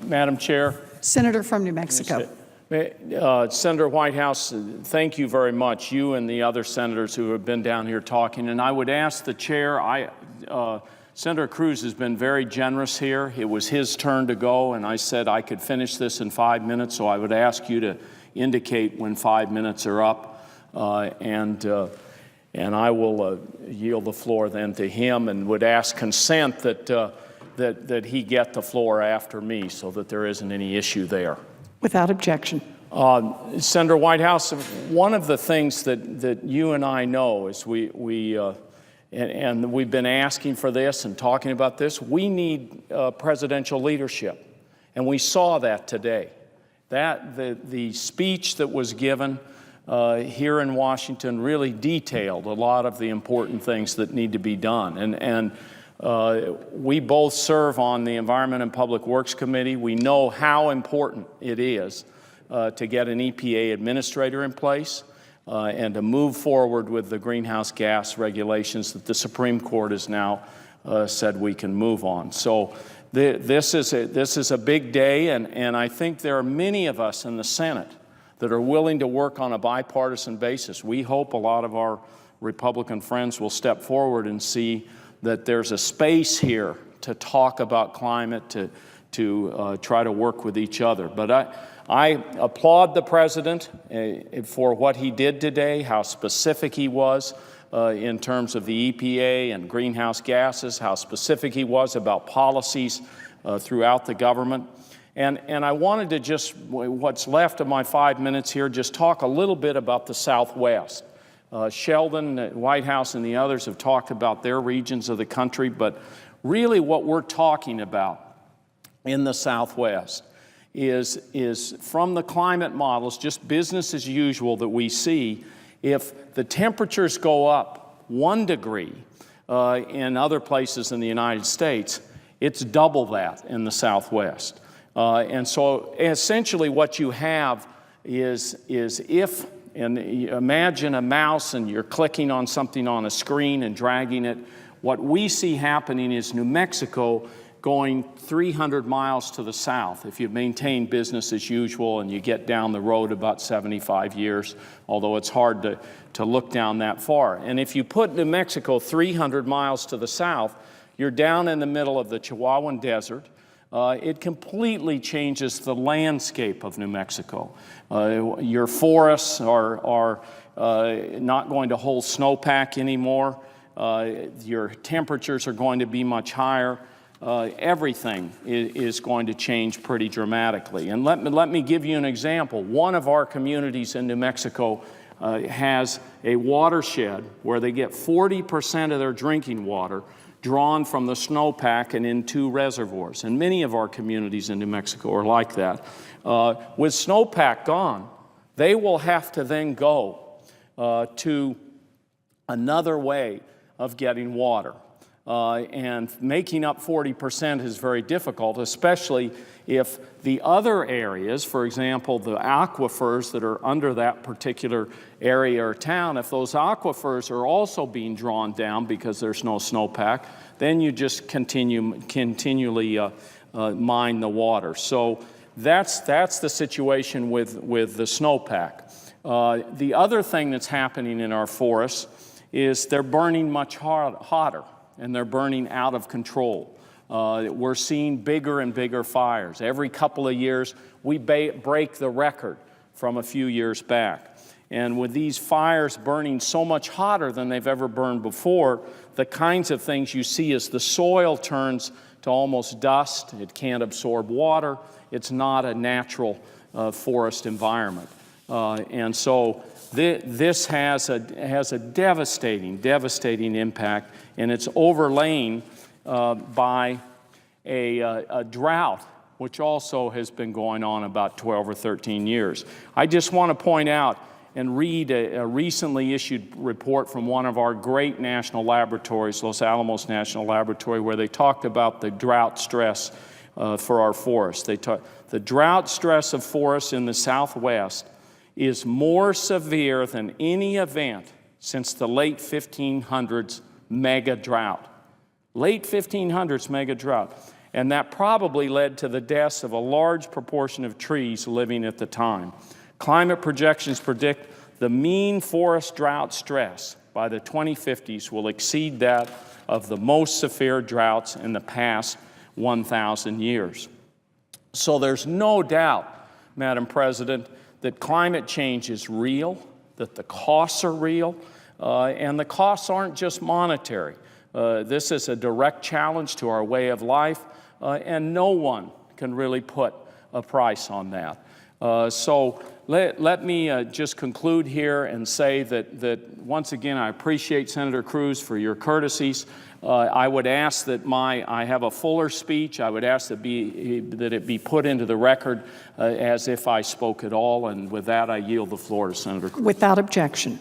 Madam Chair. Senator from New Mexico. Senator Whitehouse, thank you very much, you and the other senators who have been down here talking. And I would ask the chair, Senator Cruz has been very generous here. It was his turn to go, and I said I could finish this in 5 minutes, so I would ask you to indicate when 5 minutes are up, and I will yield the floor then to him, and would ask consent that he get the floor after me so that there isn't any issue there. Without objection. Senator Whitehouse, one of the things that you and I know is and we've been asking for this and talking about this, we need presidential leadership. And we saw that today. The speech that was given here in Washington really detailed a lot of the important things that need to be done. And we both serve on the Environment and Public Works Committee. We know how important it is to get an EPA administrator in place and to move forward with the greenhouse gas regulations that the Supreme Court has now said we can move on. So this is a big day, and I think there are many of us in the Senate that are willing to work on a bipartisan basis. We hope a lot of our Republican friends will step forward and see that there's a space here to talk about climate, to try to work with each other. But I applaud the President for what he did today, how specific he was in terms of the EPA and greenhouse gases, how specific he was about policies throughout the government. And I wanted to just, what's left of my 5 minutes here, just talk a little bit about the Southwest. Sheldon, Whitehouse, and the others have talked about their regions of the country, but really what we're talking about in the Southwest is from the climate models, just business as usual that we see. If the temperatures go up 1 degree in other places in the United States, it's double that in the Southwest. And so essentially what you have is if, and imagine a mouse and you're clicking on something on a screen and dragging it, what we see happening is New Mexico going 300 miles to the south if you maintain business as usual and you get down the road about 75 years, although it's hard to look down that far. And if you put New Mexico 300 miles to the south, you're down in the middle of the Chihuahuan Desert. It completely changes the landscape of New Mexico. Your forests are not going to hold snowpack anymore. Your temperatures are going to be much higher. Everything is going to change pretty dramatically. And let me give you an example. One of our communities in New Mexico has a watershed where they get 40% of their drinking water drawn from the snowpack and in 2 reservoirs. And many of our communities in New Mexico are like that. With snowpack gone, they will have to then go to another way of getting water. And making up 40% is very difficult, especially if the other areas, for example, the aquifers that are under that particular area or town, if those aquifers are also being drawn down because there's no snowpack, then you just continually mine the water. So that's the situation with the snowpack. The other thing that's happening in our forests is they're burning much hotter, and they're burning out of control. We're seeing bigger and bigger fires. Every couple of years, we break the record from a few years back. And with these fires burning so much hotter than they've ever burned before, the kinds of things you see is the soil turns to almost dust. It can't absorb water. It's not a natural forest environment. And so this has a devastating impact, and it's overlain by a drought, which also has been going on about 12 or 13 years. I just want to point out and read a recently issued report from one of our great national laboratories, Los Alamos National Laboratory, where they talked about the drought stress for our forests. The drought stress of forests in the Southwest is more severe than any event since the late 1500s mega drought. Late 1500s mega drought. and that probably led to the deaths of a large proportion of trees living at the time. Climate projections predict the mean forest drought stress by the 2050s will exceed that of the most severe droughts in the past 1,000 years. So there's no doubt, Madam President, that climate change is real, that the costs are real, and the costs aren't just monetary. This is a direct challenge to our way of life, and no one can really put a price on that. So let me just conclude here and say that once again, I appreciate Senator Cruz for your courtesies. I would ask that I have a fuller speech. I would ask that it be put into the record as if I spoke at all. And with that, I yield the floor to Senator Cruz. Without objection.